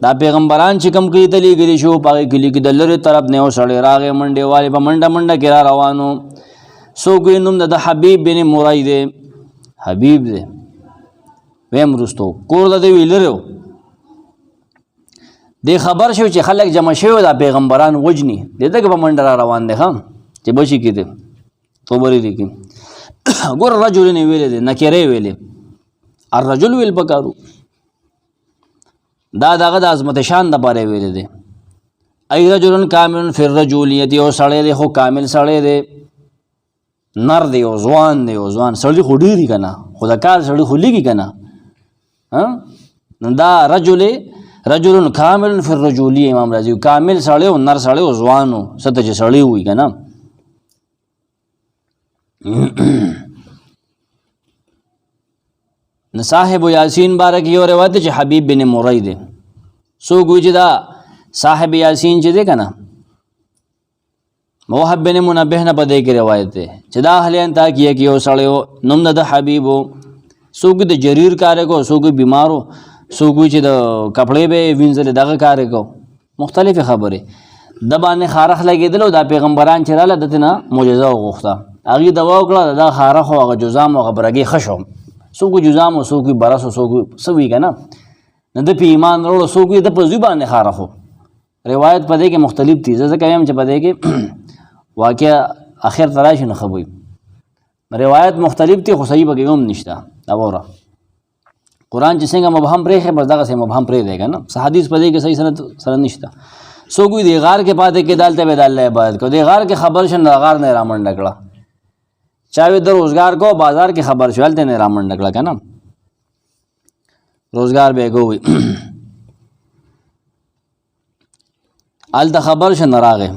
دا پیغمبران چې کوم کلي ته لیږلي شو په هغې کلي کې د لرې طرف نه یو سړی راغی منډې والی په منډه کې را روانو. څوک وي نوم د حبیب بن موری دی حبیب دی ویم رستو کور د دی وی لرې و دی خبر شو چې خلک جمع شوي دا پیغمبران وجني دی ته په منډه را روان دی ښه چې بچي کې دی توبرې لیکي ګوره رجل نه ویلې دی نکرې ویلې الرجل ویل پکارو دا دغه د عظمت شان دپاره ویلې دی. ای رجل کامل فی الرجولیت یو سړی دی خو کامل سړی دی نر دی او ځوان دی او ځوان سړی خو ډېر دي که نه خو د کار سړی خو لږي که نه نو دا رجل کامل فی الرجولیه امام راضي کامل سړی او نر سړی او ځوان و څه ته چې سړی وي که نه. صاحب یاسین بارک یو روایت چې حبیب بن موری دی. څوک وایي چې دا صاحب یاسین چې دی که نه موهب بن منبه نه په دې کې روایت دی چې دا اهل انطاکیه کې یو سړی و نوم د حبیب و. څوک د جریر کار کو څوک بیمار و څوک وایي چې د کپړې به یې وینځلې دغه کار کو مختلفې خبرې د باندې خارخ لګېدل او دا پیغمبران چې راله دته نه معجزه وغوښته هغې دوا وکړه دا خارخ او هغه جزام او هغه برګې ښه شو. څوک جزام او څوک برس او څوک څه وي که نه نه د پې ایمان وروړو څوک د په زوی باندې خارخ و. روایت په دې کې مختلف دي زه ځکه وایم چې په دې کې واقع اخر ته راشي نه ښه وي روایت مختلف دي خو صحیح پکې هم نشته. دا وره قرآن چې څنګه مبهم پرېښی بس دغسې مبهم پرېږدی که نه څه حدیث په دې کې صحیح سره نشته. څوک وي دې غار کې پاتې کېدل ته به د الله عبادت کو دې غار کې خبر شو نه غار نه یې رامنډه کړه چا وي د روزګار کو بازار کې خبر شو هلته نه یې رامنډه کړه که نه روزګار به یې کوي هلته خبر شو نه راغی.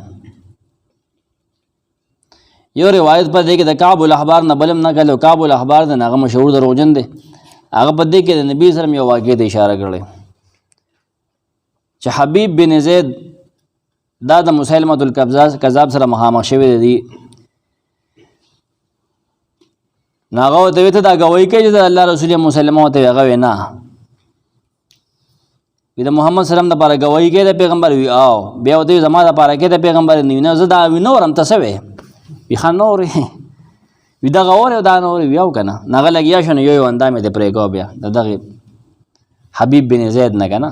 یو روایت په دې کې د کعب الاحبار نه بلم نه کړی کعب الاحبار دی هغه مشهور دروغجن دی هغه په دې کې د نبي سلم یو واقعې ته اشاره کړی چې حبیب بن زید دا د مسیلمة الکذاب سره مخامخ شوی دی نو هغه ورته ویل ته دا ګوایي کوي چې د الله رسول مسلمه ورته ویل هغه ویل نه وي د محمد سلم دپاره ګوایي کوي د پیغمبر وي او بیا ورته وي زما دپاره کوي د پیغمبر نه وي نه زه دا وي نه ورم ته څه وی وي ښه نه اورې وي دغه اورې او دا نه اورې وي او که نه نو هغه لګیا شو نو یو اندام یې د پرېږدو بیا د دغې حبیب بن زید نه که نه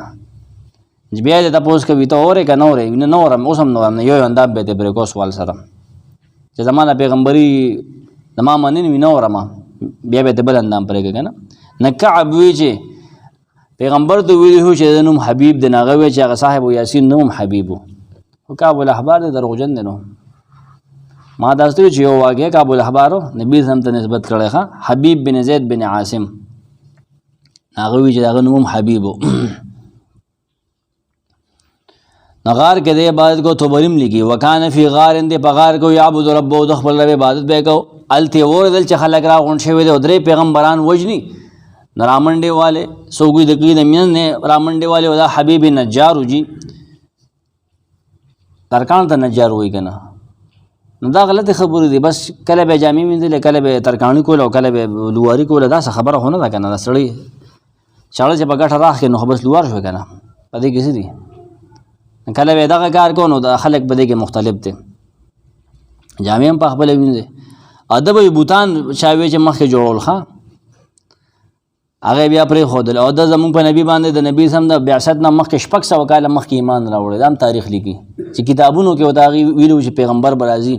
بیا دې تپوس کوي ته اورې که نه اورې نه اورم اوس هم نه اورم یو اندام به یې د پرېږدو سوال سره چې زما د پیغمبري د ما منې وي نه اورم بیا به یې د بل اندام پرېږدي که نه کعب وی چې پیغمبر ته ویلي وو چې د نوم حبیب دی نو هغه وی چې هغه صاحب یاسین نوم حبیب و خو کعب الاحبار دی دروغجن دی نو ما دا ستړي چې یو واقعه کعب الاحبار نبي سلم ته نسبت کړی ښه حبیب بن زید بن عاصم هغه وی چې د هغه نوم حبیب و غار کې د عبادت کو توبریم لګي وکانه فی غار اند په غار کو یعبد رب او د خپل رب عبادت به کو التی ور دل چې خلک را غون شوی د درې پیغمبران وجنی رامنډي والے سوګي د کې د مین نه رامنډي والے ودا حبیب نجار جی ترکان ته نجار وای کنه نو دا غلط خبره دی بس کله به جامع مندل کله به ترکانی کول او کله به لواری کول دا څه خبره هونه ده کنه سړی چاړه چې بغټ راخ نو بس لوار شو کنه پدې کې څه دي کله به دا کار کو نو د خلک بده کې مختلف دي جامع هم په خپل وینځي ادب بوتان شاوی چې مخ جوړول ښا هغه بیا پرې خودل او د زمون په نبی باندې د نبی سم د بعثت نه مخ شپک سو کاله مخ ایمان راوړل دا تاریخ لیکي چې کتابونو کې وتاغي ویلو چې پیغمبر برازي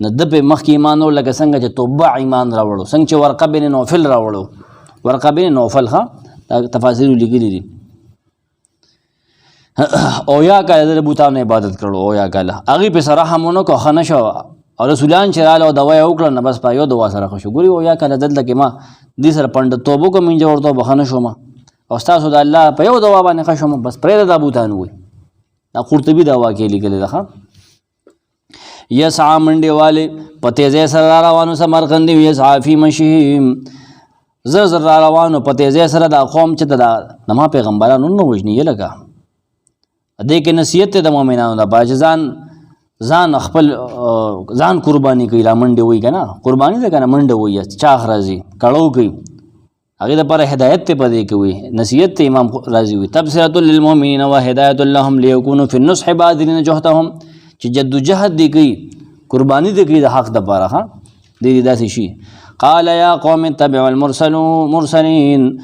نه د په مخ ایمان او لکه څنګه چې توبه ایمان راوړو څنګه چې ورقه بن نوفل راوړو ورقه بن نوفل ښا تفاسیر لیکلي دي او یا کله د بوتانو عبادت کړو او یا کله هغه په سره همونو کو خنه شو او رسولان چې رااله دوا یو کړل نه بس په یو دوا سره خوشو ګوري او یا کله دلته کې ما دې سره پند توبو کوم انځ ورته بخنه شوم او تاسو د الله په یو دوا باندې خشوم بس پرې د بوتان وي دا قرطبي دوا کې لیکل ده یسعى منډي والے پته زې سره روانو سمرقند یسعى فی مشیم زر روانو پته زې سره د قوم چې د نما پیغمبرانو نو وجنی لګا دې کې نصیحت د مؤمنانو د باجزان ځان خپل ځان قرباني کوي را منډي وای کنه قرباني ده کنه منډه وای چاخ راځي کړو کوي هغه د پر هدایت ته پدې کوي نصیحت ته امام راضي وي تبصره للمؤمنین و هدایت لهم ليكونوا في النصح بادرین جهدهم چې جدوجہد دی کوي قرباني دی کوي د حق د پاره ها دې داسې شي قال یا قوم اتبعوا المرسلین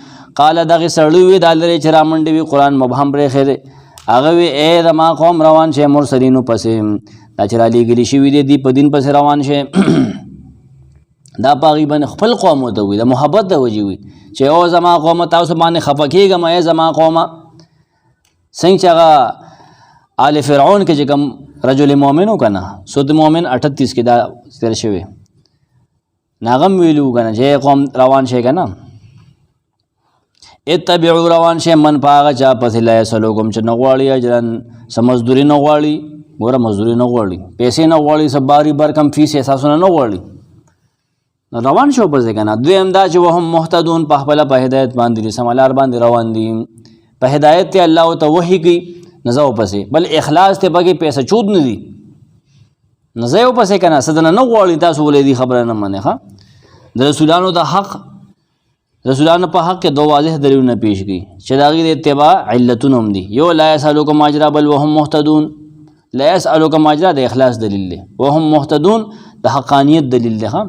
قال دغه سړی د الله چې را منډي وي قران مبهم پرې خېره هغه وی اے زما قوم روان شه مرسلینو پسې دا چې را لېږلي شوي دي په دین پسې روان شه دا پاغي باندې خپل قوم ته وي د محبت د وجې وي چې او زما قوم تاسو باندې خفه کېږم اے زما قوم څنګه چې هغه آل فرعون کې چې کوم رجل مؤمنو کنه سورۃ مؤمن 38 کې دا تیر شوی ناغم ویلو کنه چې قوم روان شه کنه اتبعوا روان شه من پاغه چا پس لا یسلوکم چې نغواړي اجرن سمزدوري نغواړي ګوره مزدوري نغواړي پیسې نغواړي سباري برکم فیس احساسونه نغواړي روان شو پس کنه دویم دا چې وهم محتدون په خپل په هدایت باندې سملار باندې روان دي په هدایت ته الله او ته وحي کوي نزو پسې بل اخلاص ته بګي پیسې چود نه دي نزو پسې کنه سدنه نغواړي تاسو ولې دي خبره نه منه ها د رسولانو د حق رسولانو په حق کې دوه واضح دلیلونه پیش کړي چې دا غي د اتباع علتون هم دي یو لا يسالوکم اجر بل وهم محتدون لا يسالوکم اجر د اخلاص دلیل دی وهم محتدون د حقانیت دلیل دی ها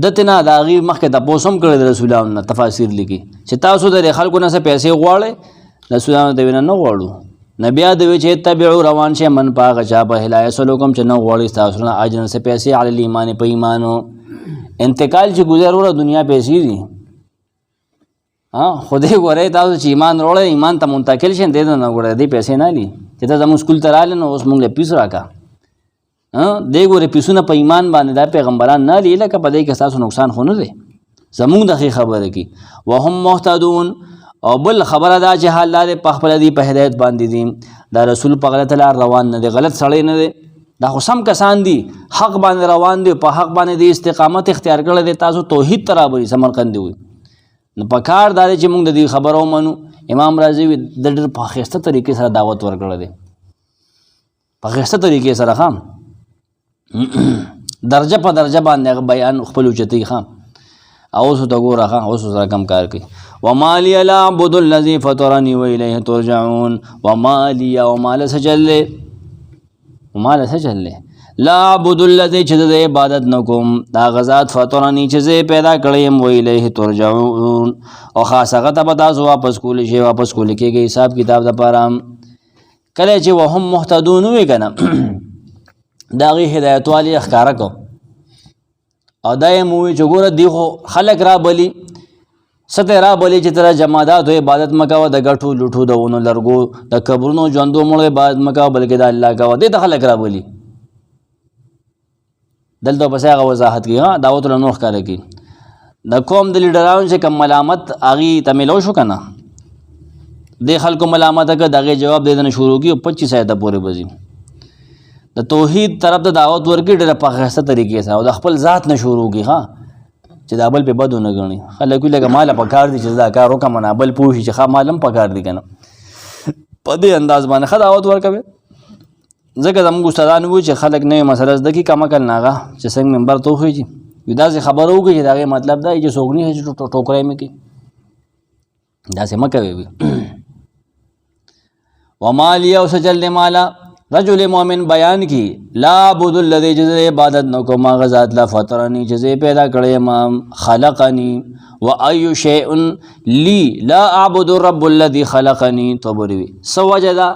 دتنا دا غي مخکې د پوسم کړي د رسولانو تفاسیر لیکي چې تاسو د خلکو نه څه پیسې غواړئ رسولانو د وینه نه غواړو نبي د وی چې تبعوا روان شه من پاغه چا په لا يسالوکم چې نه غواړي تاسو نه اجر څه پیسې علی ایمان په ایمانو انتقال چې گزر وره دنیا پیسې دي ها خدای ګوره تاسو چې ایمان وروړې ایمان ته منتقل شین دې نه ګوره دې پیسې نه لې چې ته زموږ سکول ته رااله نو اوس موږ له پیسو راکا ها دې ګوره پیسونه په ایمان باندې دا پیغمبران نه لې لکه په دې کې تاسو نقصان خو نه دی زموږ د خبره کې وهم محتدون او بل خبره دا چې حال لري په خپل دی په هدایت باندې دي دا رسول په غلط لار روان نه دی غلط سړی نه دی دا خو سم کسان دي حق باندې روان دي په حق باندې دي استقامت اختیار کړل دي تاسو توحید ترابري سمرقند وي نو په کار دا چې موږ د دې خبرو منو امام رازي د ډېر په خسته طریقې سره دعوت ورکړل دي په خسته طریقې سره خام درجه په درجه باندې بیان خپل اوچتي خام او سو ته ګوره خام او سره کم کار کوي وما لي لا اعبد الذي فطرني واليه ترجعون وما لي وما لسجل ومال سجل لا عبد الذي چې د عبادت نکوم دا غزاد فطرنی چې پیدا کړم وی الیه ترجعون او خاصه ته به تاسو واپس کول شي واپس کول کېږي حساب کتاب د پاره کله چې وهم محتدون وي کنه دا غي هدایت والی اخکارا کو او دای مو چې ګوره دی خو خلق را بلی ستې را بلی چې تر جماعات عبادت مکو د غټو لټو دونو لرګو د قبرونو ژوندو مړ عبادت مکو بلکې د الله کا ودی د خلق را بلی دلته بس هغه وضاحت کی ها دعوت له نوخ کړه کی د قوم د لیډرانو چې کوم ملامت اغي تملو شو کنه دې خلکو ملامت کړه، دغه جواب دې نه شروع کی او 25 آیته پورې بزي د توحید طرف ته دعوت ورکړي ډېره په ښایسته طریقې سره او د خپل ذات نه شروع کی ها چې دا بل په بدو نه غني. خلک وی لکه مال په کار دي چې دا کار وکم نه بل پوښي چې خا مالم په کار دي کنه په دې انداز باندې خداوت ورکوي. ځکه زموږ استادان وو چې خلک نه مسله زده کی کما کل ناغه چې څنګه منبر ته خوږي ودا سي خبرو کې چې دا مطلب دا چې سوګني چې ټوکرای مې کی دا سم کوي. وما لي او سجل مالا رجل مومن بیان کی لا عبد الذی جز عبادت نو کو ما غزاد لا فطرنی جز پیدا کړی ما خلقنی و ای شیء لی لا اعبد الرب الذی خلقنی توبری سوجدا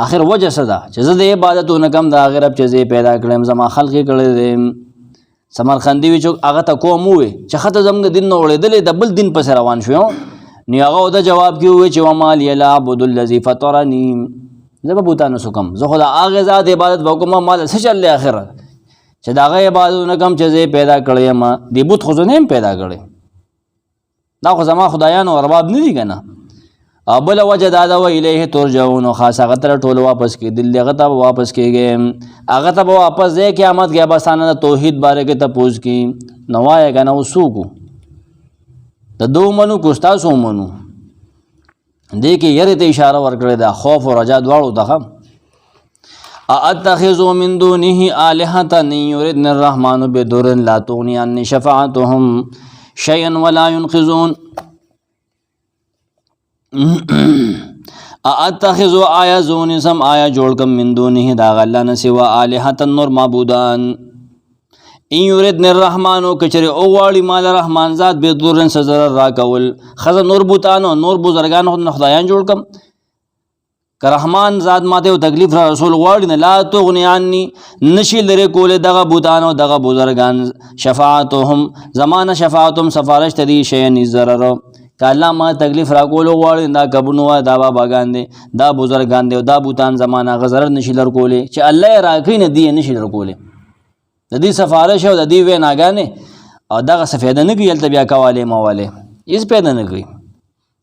اخر وجه صدا چې زه عبادتونه کم دا غیر رب چې پیدا کړم زما خلق کړی دې سمرخندی وچ هغه ته کوم وې چې خته زموږ دین نو وړېدلې د بل دین پس روان شو نو هغه د جواب کیوي چې وما لی لا اعبد الذی فطرنی زه به بوتانو سکم زه خدا هغه ذات عبادت وکم مال څه چل اخر چې دا غي عبادتونه کم چې پیدا کړی ما دی بوت خو نه پیدا کړی دا خو زما خدایانو ارباب نه دي کنه ابل وجد دا و الیه ترجعون خاص هغه تر ټول واپس کی دل هغه ته واپس کیږي هغه ته واپس دی قیامت کې ابستانه توحید باره کې تپوس کی نوای کنه وسوکو د دو منو کوستا سو منو دې کې یره ته اشاره ورکړه دا خوف او رجا دواړو ته اتخذوا من دونه الهه يردن الرحمن بدر لا تغني عن شفاعتهم شيئا ولا ينقذون اتخذوا آیا زون سم آیا جوړ کم من دونه دا الله نه سوا الهه نور معبودان ان یردن الرحمن کچره او واړی مال رحمان ذات به دورن سزر را کول خز نور بوتانو نور بزرگان خدایان جوړ کم که رحمان ذات ماته او تکلیف را رسول واړی نه لا تغنی عني نشی لره کول دغه بوتانو دغه بزرگان شفاعتهم زمانه شفاعتهم سفارش تدی شی نه ضرر کله ما تکلیف را کول واړی دا کبنو دا باباګان دي دا بزرگان دي دا بوتان زمانه غزر نشی لر کوله چې الله راکې نه دی نشی لر کوله د دې سفارش او د دې ویناګانې او دغه سفیده نه کیل ته بیا کواله مواله هیڅ پیدا نه کوي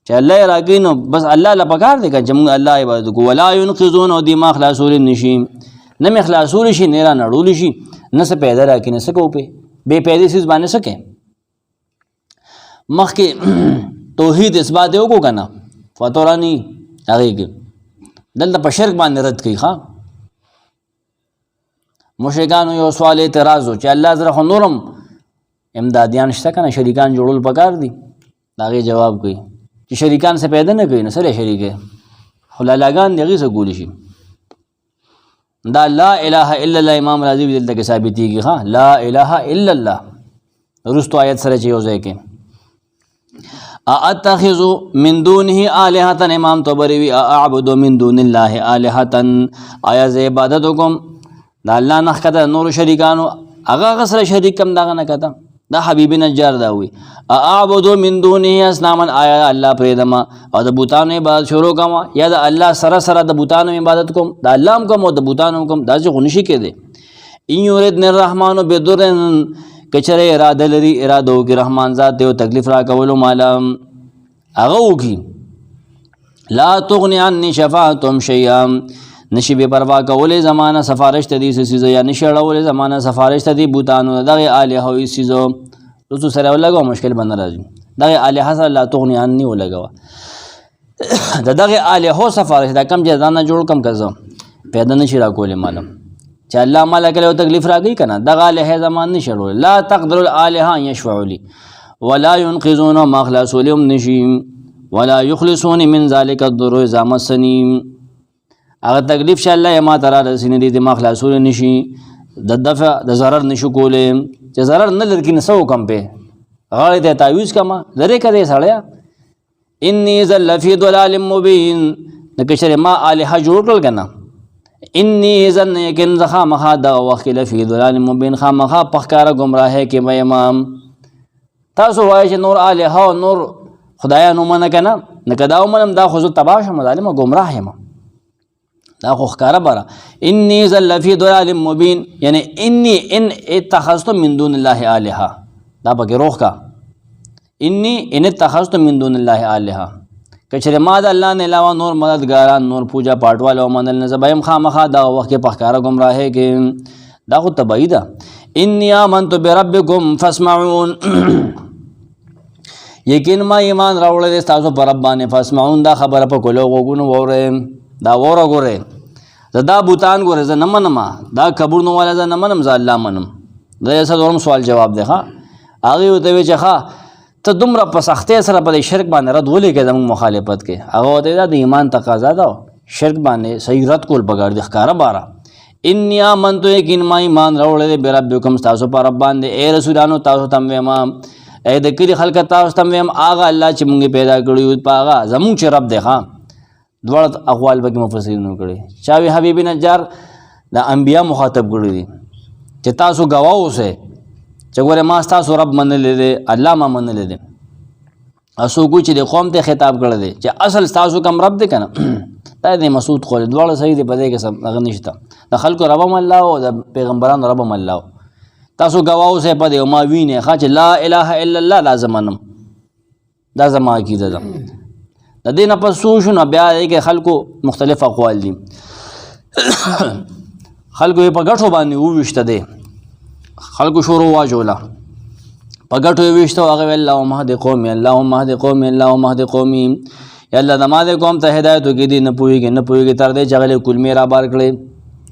چې الله راګي نو بس الله لا پکار دی چې موږ الله عبادت کو ولا ينقذون او دماغ خلاصول نشي نه مخلاصول شي نه را نړول شي نه څه پیدا راکې نه څه کو په بے پیدا سیس باندې سکے مخکې توحید اثبات یو کو کنه فطرانی هغه کې دلته په شرک باندې رد کوي ها مشرکانو یو سوال اعتراض چې الله زره نورم امدادیان شته کنه شریکان جوړول پکار دي داغه جواب کوي چې شریکان څه پیدا نه کوي نه سره شریک خلالاګان دغه څه ګول شي دا لا اله الا الله امام رازی دلته کې ثابتېږي ها لا اله الا الله رستو آیت سره چې یو ځای کې اتخذ من دونه الهه امام طبری وی اعبد من دون الله الهه آیا ز عبادت کوم دا الله نه کده نور شریکانو هغه سره شریک کم داغه نه کده دا حبیب نجار دا وی اعبد من دونه اسناما آیا الله پرېدما او د بوتانو عبادت شروع کما یا د الله سره سره د بوتانو عبادت کوم د الله کوم او د بوتانو کوم دا څه غنشي کېده ان یریدن الرحمن بدرن کچره اراده لري اراده وکي رحمان ذات دیو تکلیف را کولو مالا هغه وکي لا تغني عني شفاعتهم شيئا نشي به پروا کولې زمانہ سفارش تدي سيزو یا نشي اړولې زمانہ سفارش تدي بوتانو دغه الہ او سيزو رسو سره ولګو مشکل بن راځي دغه الہ سره لا تغني عني ولګو دغه الہ سفارش دا کم ځانه جوړ کم کزو پیدا نشي را کولې معلوم چې الله مالک له تکلیف راګي کنه دغه الہ زمان نشي اړول لا تقدر الالہ يشفع لي ولا ينقذون ما خلاصوا لهم نشيم ولا يخلصون من ذلك الضر اذا مسني اگر تکلیف چې الله ما تعالی رسینه دي دماغ خلاصول نشي د دفع د ضرر نشو کوله چې ضرر نه لري نسو کم په غاړه ته تعویز کما لره کړي سړیا انی ذل فی ضلال مبین نکشر ما الہ جوړ کړل کنه انی ذن یقین ذخا مخا د وکیل فی ضلال مبین خامخا پخکارا گمراه کې مې امام تاسو وایي چې نور الہ او نور خدایانو من کنه نکداو منم دا خو تباش مظالم گمراه یم دا خو ښکارا بره انی ذل فی ضلال مبین یعنی انی ان اتخذت من دون الله الہ دا پکې روح کا انی ان اتخذت من دون الله الہ که چېرې ما د الله نه علاوه نور مددګاران نور پوجا پاټ والا ومنل نه زه به یم خامخا دغه وخت کې په ښکاره ګمراهۍ کې. دا خو طبعي ده. انی آمنت بربکم فاسمعون یقین ما ایمان راوړی دی ستاسو په رب باندې فاسمعون دا خبره په کولو غوږونو واورئ. دا واوره ګورئ. زه دا بوتان ګورئ زه نه منم، دا قبرونو والا زه نه منم، زه الله منم. دا یې څلورم سوال جواب دی. هغې ورته ویل چې ته دومره په سختۍ سره په دې شرک باندې رد ولې کوې زموږ مخالفت کې؟ هغه ورته دا د ایمان تقاضا ده، شرک باندې صحیح رد کول پکار دي ښکاره باره. انی آمنتو یقین ما ایمان راوړی دی بربکم ستاسو په رب باندې. ای رسولانو تاسو ته م ویم، ای د کلي خلکه تاسو ته م ویم هغه الله چې مونږ پیدا کړي یو په هغه زمونږ چې رب دی. دواړه اقوال پکې مفسرینو کړي. چا وی حبیب نجار د انبیا مخاطب کړي دي چې تاسو ګواه اوسئ چې ګوره ما ستاسو رب منلی دی، الله ما منلی دی. څوک چې د قوم ته خطاب کړی دی چې اصل ستاسو کوم رب دی که نه دا د مسعود قول دواړه صحیح دی، په دې کې هغه نشته. د خلکو رب هم الله او د پیغمبرانو رب هم الله. تاسو ګواه اوسئ په دې او ما وینئ چې لا اله الا الله دا زه منم، دا زما عقیده ده. د دې نه پس څه شو نو بیا دی کې خلکو مختلف اقوال دي. خلکو یې په ګټو باندې وویشته دی، خلکو شروع واجوله په ګټو یې ویشته. هغه ویل اللهم اهد قومي اللهم اهد قومي اللهم اهد قومي، یا الله زما د قوم ته هدایت وکړي. دي نه پوهېږي تر دې چې هغه کلمې رابار کړې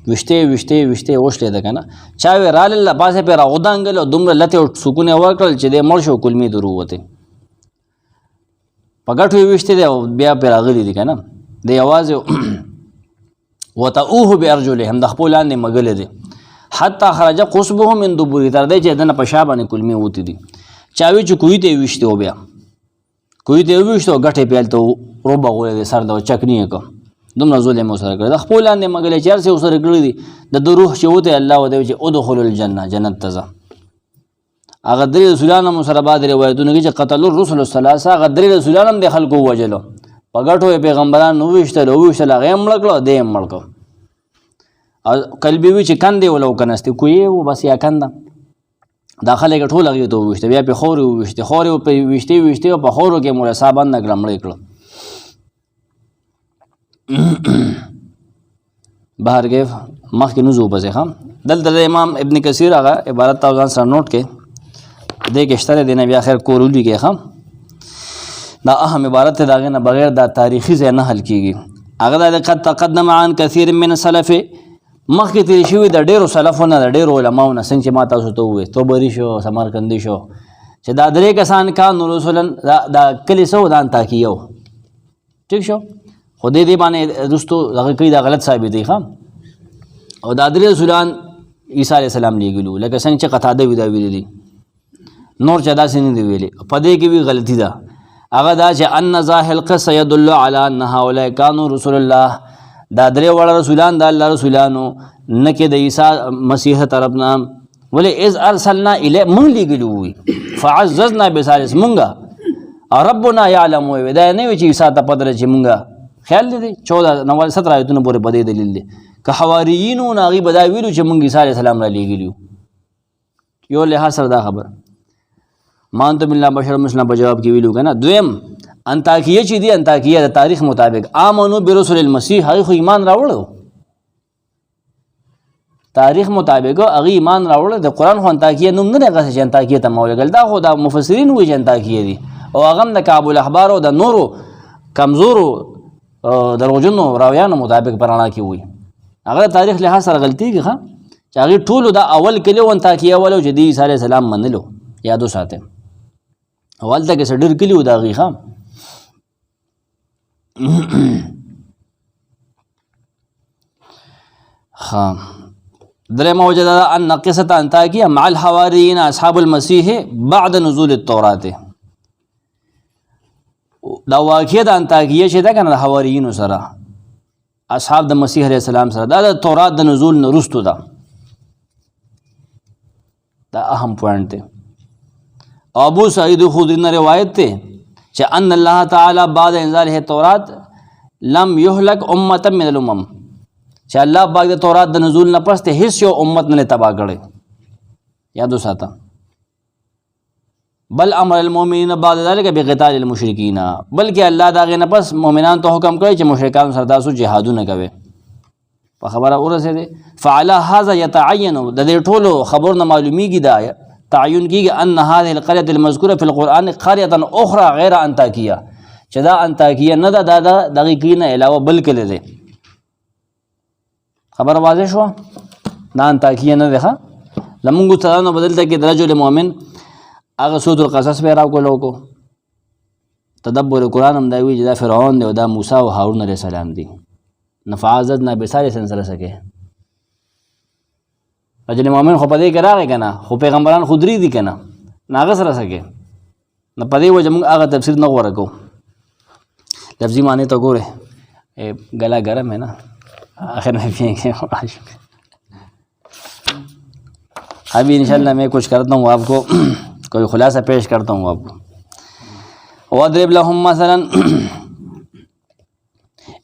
ویشتې وشلې ده که نه. چا وی رالله پاسې پرې راغودانګل او دومره لتې او سکون یې ورکړل چې دی مړ شو کلمې در ووتې. په ګټو یې ویشتې دی او بیا پرې راغلي دي که نه. د یوازې وتعوه بارجلهم د خپلو لاندې مږلې دی حتی خرج قصبه من دبر تر دې چې دنه په شا باندې کلمې وتی دي. چا وی چې کوی ته ویشته او بیا کوی ته ویشته او ګټې پیلته روبه غولې د سر د چکنی کو دومره ظلم سره کړ. د خپل لاندې مګلې چار سه سره کړی دي د روح چې وته الله ودی چې ادخل الجنه جنت تزه. هغه درې رسولانو مسره بعد روایتونه کې چې قتل الرسل الثلاثه هغه درې رسولانو د خلکو وجلو په ګټو پیغمبران نو ویشته هغه مړکړو دې مړکو قلبي وی چې کندې ولو کنهستی کوی و بس یا کنده داخله کې ټول هغې ته وویشته بیا پې خورې وویشتې خورې پې ویشتې او په خورو کې مولا صاحب انده کړه مړې کړه. بهر کې مخکې نوزو پسې دلته د امام ابن کثیر هغه عبارت تاسو ځان سره نوٹ کې دې کې شته دی نه بیا خیر کور ولیکئ. دا اهم عبارت دی د هغې نه بغیر دا تاریخي ځای نه حل کېږي. هغه دا قد تقدم عن کثیر من سلف مخکې تېرې شوي د ډېرو سلفونه د ډېرو علماو نه څنګه چې ما تاسو ته ووایي توبري شو سمرقندي شو چې دا درې کسان کانو رسولا دا کلي څه و دا انطاکیه و ټیک شو خو دې باندې رستو هغه کوي دا غلط ثابتوي او دا درې رسولان عیسی علیه السلام لیږلي لکه څنګه چې قتاده وي دا ویلي دي نور چا داسې نه دي ویلي. په دې کې وی غلطي ده هغه دا چې ان ظاهر القصه يدل على ان هؤلاء كانوا رسول الله دا درې وړه رسولان د الله رسولانو نه کې د عیسی مسیح طرف نه ولې اذ ارسلنا الی مونږ لیږلي وي فعززنا بثالث مونږه ربنا یعلم وي دا نه وي چې عیسی ته پدره چې مونږه خیال دی 14 17 آیتونه پورې په دې دلیل دی که حواریینو نه هغوی به دا ویلو چې مونږ عیسی علیه السلام را لیږلي یو لحاظ سره دا خبر ما انتم الا بشر مثلنا په جواب کې ویلو که نه. دویم انطاکیه چې دی انطاکیه د تاریخ مطابق آمنو برسول المسیح هغې خو ایمان راوړو تاریخ مطابق هغې ایمان راوړو. د قرآن خو انطاکیه نوم نه دی هغسې چې انطاکیه ته مولګل دا خو دا مفسرین وایي چې انطاکیه دي او هغه هم د کعب الاحبار او د نورو کمزورو دروغجنو راویانو مطابق په رڼا کې وایي. هغه د تاریخ لحاظ سره غلطېږي چې هغې ټولو دا اول کلي و انطاکیه ولو چې د عیسی علیه السلام منلو یاد وساتئ او هلته کې څه ډېر کلي و د هغې درېمه وجه دا ده ان قصة انطاکیه مع الحواریین اصحاب المسیح بعد نزول التورات. دا واقع د انطاکیه چې ده که نه د حواریینو سره اصحاب د مسیح علیه السلام سره دا د تورات د نزول نه وروستو ده. دا اهم پوینټ دی. ابو سعید خدری نه روایت دی چې ان الله تعالی بعد انزاله التورات لم يهلك امه من الامم چې الله پاک د تورات د نزول نه پس ته هیڅ یو امت نه تباه کړي. یاد وساته بل امر المؤمنین بعد ذلک بقتال المشرکین، بلکہ اللہ داغه نه پس مؤمنان ته حکم کړی چې مشرکان سره تاسو جهادونه کوي. په خبره ورسېده فعلى هذا يتعين، د دې ټولو خبرونه معلومیږي دا تعین کیږي ان هذه القريه المذکوره في القرآن قريه اخرى غیر انطاکیه، چې دا انطاکیه نه ده، دا دغه کینه علاوه بل کله ده. خبر واضح شو؟ دا انطاکیه نه ده. لمونږ ته نو بدلته کې درجه المؤمن هغه سورۃ القصص به راکولو کو تدبر قرآن هم دا وی چې دا فرعون دی او دا موسی او هارون علیه السلام دی. نفعازت نه بساره سنسره سکے رجل مومن خو پدې کې راغی کنه، خو پیغمبران خودري دي کنه، ناغه سره سکے نه پدې وجه موږ هغه تفسیر نه غوړه کو. لفظی معنی تو ګوره گلا گرم ہے نا، آخر میں پیئیں گے. ابھی انشاءاللہ میں کچھ کرتا ہوں آپ کو، کوئی خلاصہ پیش کرتا ہوں آپ کو. وَاضْرِبْ لَهُمْ مثلاً،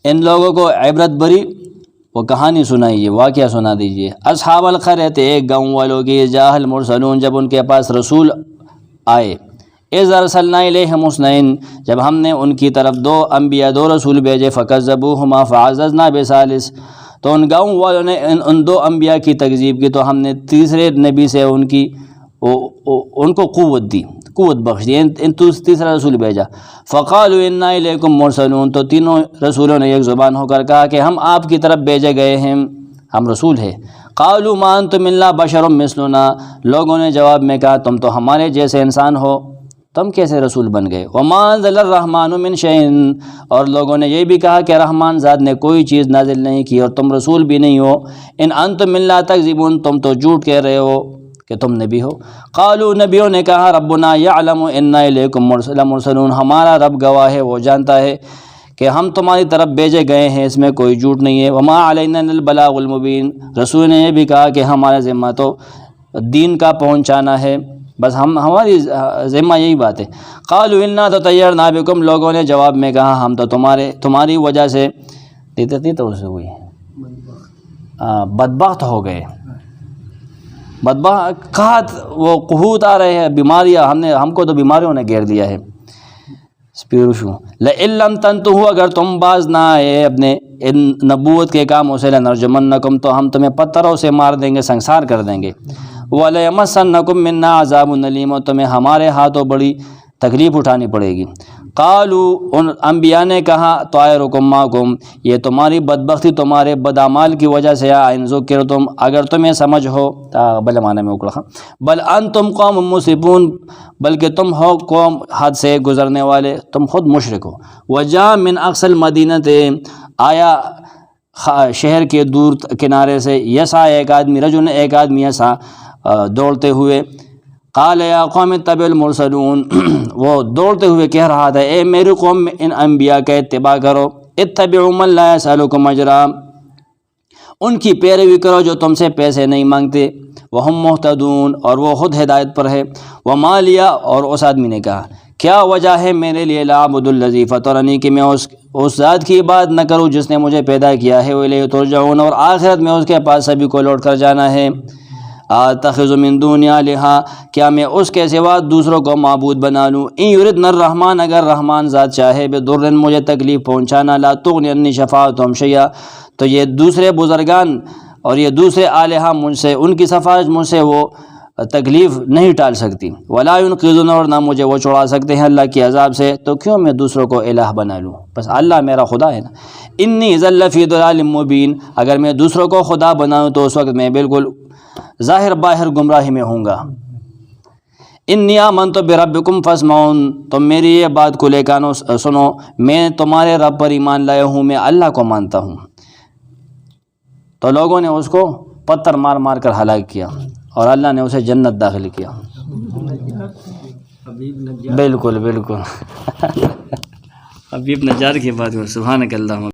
ان لوگوں کو عبرت بری وہ کہانی سنائیے، واقعہ سنا دیجیے. اصحاب القریۃ، ایک گاؤں والوں کی، جاء المرسلون، جب ان کے پاس رسول آئے. اذ ارسلنا الیہم اثنین، جب ہم نے ان کی طرف دو انبیاء، دو رسول بھیجے. فکذبوہما فعززنا بثالث، تو ان گاؤں والوں نے ان دو انبیاء کی تکذیب کی تو ہم نے تیسرے نبی سے ان کو قوت دی، قوت بخش دی، تیسرا رسول بھیجا. فقالوا انا الیکم مرسلون، تو تینوں رسولوں نے ایک زبان ہو کر کہا کہ ہم آپ کی طرف بھیجے گئے ہیں، ہم رسول ہیں. قالوا ما انتم الا بشر مثلنا، لوگوں نے جواب میں کہا تم تو ہمارے جیسے انسان ہو، تم کیسے رسول بن گئے. وما انزل الرحمن من شیء، اور لوگوں نے یہ بھی کہا کہ رحمان ذات نے کوئی چیز نازل نہیں کی اور تم رسول بھی نہیں ہو. ان انتم الا تکذبون، تم تو جھوٹ کہہ رہے ہو کہ تم نبی ہو. قالوا، نبیوں نے کہا ربنا یعلم انا الیکم مرسلون، ہمارا رب گواہ ہے، وہ جانتا ہے کہ ہم تمہاری طرف بھیجے گئے ہیں، اس میں کوئی جھوٹ نہیں ہے. وما علینا الا البلاغ المبین، رسول نے یہ بھی کہا کہ ہمارا ذمہ تو دین کا پہنچانا ہے، بس ہماری ذمہ یہی بات ہے. قالوا انا تطیرنا بکم، لوگوں نے جواب میں کہا ہم تو تمہاری وجہ سے بدبخت ہو گئے. بدبخت وہ قحوط آ رہے ہیں، بیماریاں، ہم کو تو بیماریوں نے گھیر دیا ہے. لئن لم تنتہوا، اگر تم باز نہ آئے اپنے ان نبوت کے کاموں سے، لنرجمنکم، تو ہم تمہیں پتھروں سے مار دیں گے، سنسار کر دیں گے. وَلَيَمَسَّنَّكُم مِّنَّا عَذَابٌ أَلِيمٌ، اور تمہیں ہمارے ہاتھوں بڑی تکلیف اٹھانی پڑے گی. قالوا، ان انبیاء نے کہا طائرکم معکم، یہ تمہاری بدبختی تمہارے بدعمال کی وجہ سے، ان ذکرتم، اگر تمہیں سمجھ ہو، بل معنی میں اکڑا، بل انتم قوم مسرفون، بلکہ تم ہو قوم حد سے گزرنے والے، تم خود مشرک ہو. وجاء من اقصى المدینہ، آیا شہر کے دور کنارے سے، یسعى، ایک آدمی، رجل، ایک آدمی ایسا دوڑتے ہوئے. قال یا قوم اتبعوا المرسلون، وہ دوڑتے ہوئے کہہ رہا تھا اے میری قوم، ان انبیاء کا اتباع کرو. اتبعوا من لا يسألكم اجرا، ان کی پیروی کرو جو تم سے پیسے نہیں مانگتے. وہم مہتدون، اور وہ خود ہدایت پر ہے. وما لیا، اور اس آدمی نے کہا کیا وجہ ہے میرے لیے، لا اعبد الذی فطرنی، کہ میں اس ذات کی عبادت نہ کروں جس نے مجھے پیدا کیا ہے. وإلیہ ترجعون، اور آخرت میں اس کے پاس سبھی کو لوٹ کر جانا ہے. اتخذ من دون الہا، کیا میں اس کے سوا دوسروں کو معبود بنا لوں. ان یردن الرحمن، اگر رحمان ذات چاہے، بضر، مجھے تکلیف پہنچانا، لا تغنی عنی شفاعتہم شیئا، تو یہ دوسرے بزرگان اور یہ دوسرے الہا مجھ سے، ان کی سفارش مجھ سے وہ تکلیف نہیں ٹال سکتی. ولا ينقذون، اور نہ مجھے وہ چھڑا سکتے ہیں اللہ کے عذاب سے. تو کیوں میں دوسروں کو الہ بنا لوں، بس اللہ میرا خدا ہے نا. انی اذا لفی ضلال مبین، اگر میں دوسروں کو خدا بناؤں تو اس وقت میں بالکل ظاہر باہر گمراہی میں ہوں گا. انی آمنت بربکم فاسمعون، تم میری یہ بات کو لے کانو سنو، میں تمہارے رب پر ایمان لایا ہوں، میں اللہ کو مانتا ہوں. تو لوگوں نے اس کو پتھر مار مار کر ہلاک کیا اور اللہ نے اسے جنت داخل کیا. بالکل بالکل حبیب نجار کی بات، سبحانک اللہم.